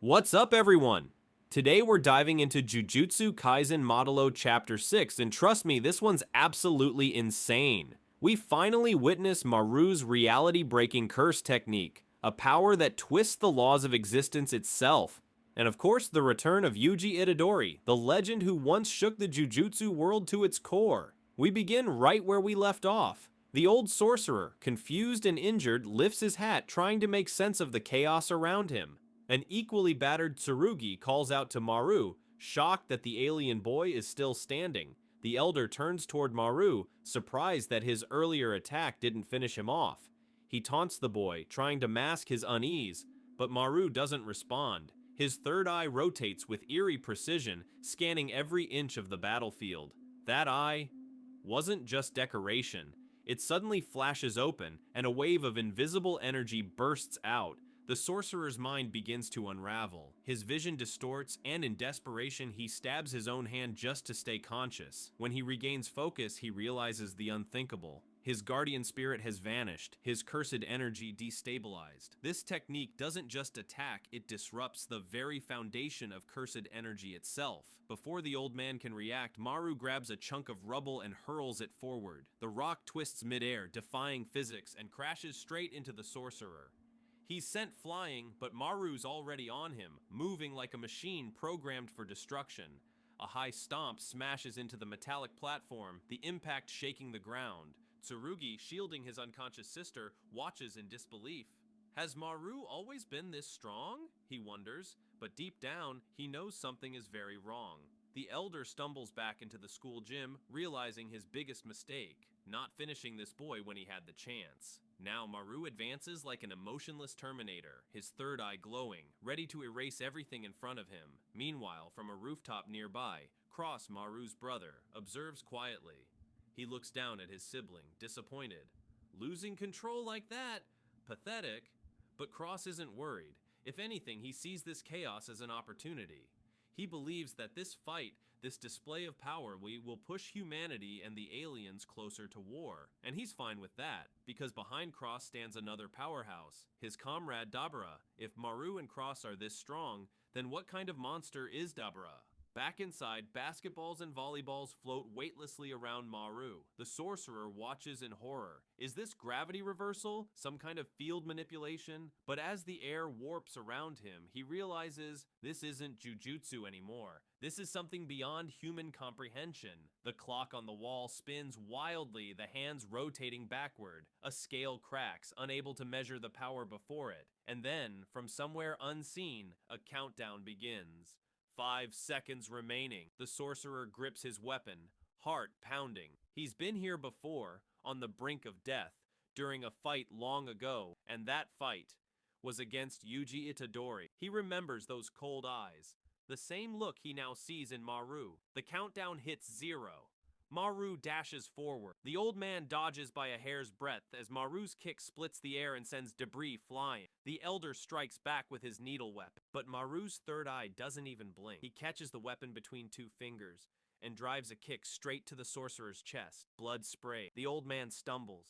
What's up, everyone? Today we're diving into Jujutsu Kaisen Modulo Chapter 6, and trust me, this one's absolutely insane. We finally witness Maru's reality-breaking curse technique, a power that twists the laws of existence itself. And of course, the return of Yuji Itadori, the legend who once shook the Jujutsu world to its core. We begin right where we left off. The old sorcerer, confused and injured, lifts his hat trying to make sense of the chaos around him. An equally battered Tsurugi calls out to Maru, shocked that the alien boy is still standing. The elder turns toward Maru, surprised that his earlier attack didn't finish him off. He taunts the boy, trying to mask his unease, but Maru doesn't respond. His third eye rotates with eerie precision, scanning every inch of the battlefield. That eye wasn't just decoration. It suddenly flashes open, and a wave of invisible energy bursts out. The sorcerer's mind begins to unravel. His vision distorts, and in desperation, he stabs his own hand just to stay conscious. When he regains focus, he realizes the unthinkable. His guardian spirit has vanished, his cursed energy destabilized. This technique doesn't just attack, it disrupts the very foundation of cursed energy itself. Before the old man can react, Maru grabs a chunk of rubble and hurls it forward. The rock twists midair, defying physics, and crashes straight into the sorcerer. He's sent flying, but Maru's already on him, moving like a machine programmed for destruction. A high stomp smashes into the metallic platform, the impact shaking the ground. Tsurugi, shielding his unconscious sister, watches in disbelief. Has Maru always been this strong? He wonders, but deep down, he knows something is very wrong. The elder stumbles back into the school gym, realizing his biggest mistake, not finishing this boy when he had the chance. Now Maru advances like an emotionless Terminator, his third eye glowing, ready to erase everything in front of him. Meanwhile, from a rooftop nearby, Cross, Maru's brother, observes quietly. He looks down at his sibling, disappointed. Losing control like that? Pathetic. But Cross isn't worried. If anything, he sees this chaos as an opportunity. He believes that this fight, this display of power, will push humanity and the aliens closer to war. And he's fine with that, because behind Cross stands another powerhouse, his comrade Dabura. If Maru and Cross are this strong, then what kind of monster is Dabura? Back inside, basketballs and volleyballs float weightlessly around Maru. The sorcerer watches in horror. Is this gravity reversal? Some kind of field manipulation? But as the air warps around him, he realizes this isn't jujutsu anymore. This is something beyond human comprehension. The clock on the wall spins wildly, the hands rotating backward. A scale cracks, unable to measure the power before it. And then, from somewhere unseen, a countdown begins. 5 seconds remaining. The sorcerer grips his weapon, heart pounding. He's been here before, on the brink of death, during a fight long ago, and that fight was against Yuji Itadori. He remembers those cold eyes, the same look he now sees in Maru. The countdown hits 0. Maru dashes forward. The old man dodges by a hair's breadth as Maru's kick splits the air and sends debris flying. The elder strikes back with his needle weapon, but Maru's third eye doesn't even blink. He catches the weapon between 2 fingers and drives a kick straight to the sorcerer's chest. Blood spray. The old man stumbles,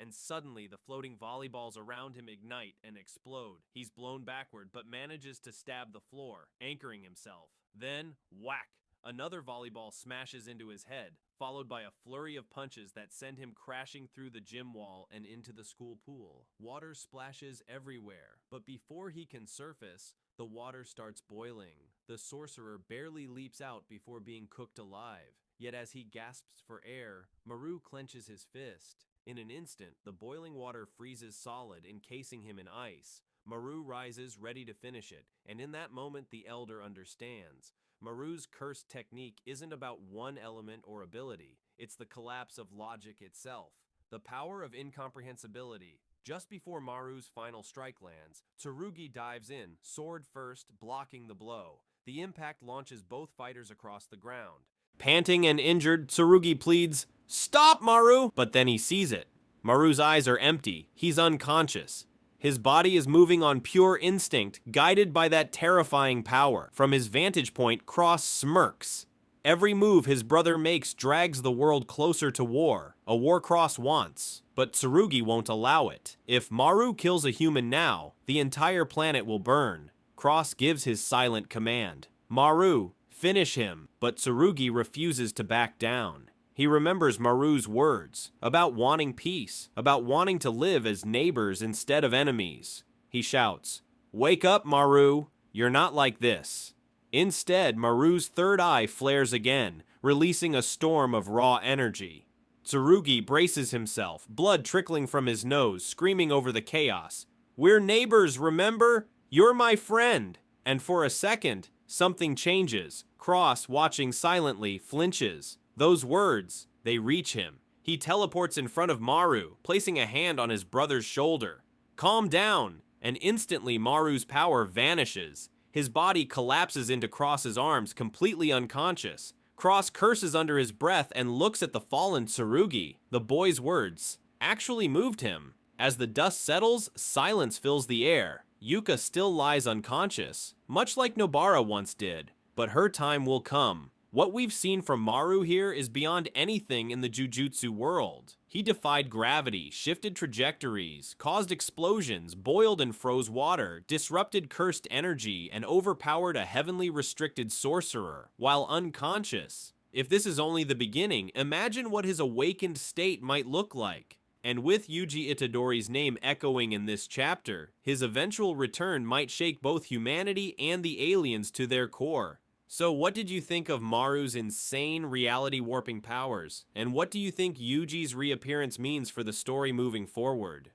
and suddenly the floating volleyballs around him ignite and explode. He's blown backward, but manages to stab the floor, anchoring himself. Then, whack! Another volleyball smashes into his head, followed by a flurry of punches that send him crashing through the gym wall and into the school pool. Water splashes everywhere, but before he can surface, the water starts boiling. The sorcerer barely leaps out before being cooked alive. Yet as he gasps for air, Maru clenches his fist. In an instant, the boiling water freezes solid, encasing him in ice. Maru rises, ready to finish it, and in that moment the elder understands. Maru's cursed technique isn't about one element or ability, it's the collapse of logic itself. The power of incomprehensibility. Just before Maru's final strike lands, Tsurugi dives in, sword first, blocking the blow. The impact launches both fighters across the ground. Panting and injured, Tsurugi pleads, "Stop, Maru!" But then he sees it. Maru's eyes are empty. He's unconscious. His body is moving on pure instinct, guided by that terrifying power. From his vantage point, Cross smirks. Every move his brother makes drags the world closer to war, a war Cross wants. But Tsurugi won't allow it. If Maru kills a human now, the entire planet will burn. Cross gives his silent command. Maru, finish him, but Tsurugi refuses to back down. He remembers Maru's words about wanting peace, about wanting to live as neighbors instead of enemies. He shouts, "Wake up, Maru! You're not like this." Instead, Maru's third eye flares again, releasing a storm of raw energy. Tsurugi braces himself, blood trickling from his nose, screaming over the chaos. "We're neighbors, remember? You're my friend!" And for a second, something changes. Cross, watching silently, flinches. Those words, they reach him. He teleports in front of Maru, placing a hand on his brother's shoulder. "Calm down!" And instantly Maru's power vanishes. His body collapses into Cross's arms, completely unconscious. Cross curses under his breath and looks at the fallen Tsurugi. The boy's words actually moved him. As the dust settles, silence fills the air. Yuka still lies unconscious, much like Nobara once did, but her time will come. What we've seen from Maru here is beyond anything in the Jujutsu world. He defied gravity, shifted trajectories, caused explosions, boiled and froze water, disrupted cursed energy, and overpowered a heavenly restricted sorcerer, while unconscious. If this is only the beginning, imagine what his awakened state might look like. And with Yuji Itadori's name echoing in this chapter, his eventual return might shake both humanity and the aliens to their core. So what did you think of Maru's insane reality warping powers? And what do you think Yuji's reappearance means for the story moving forward?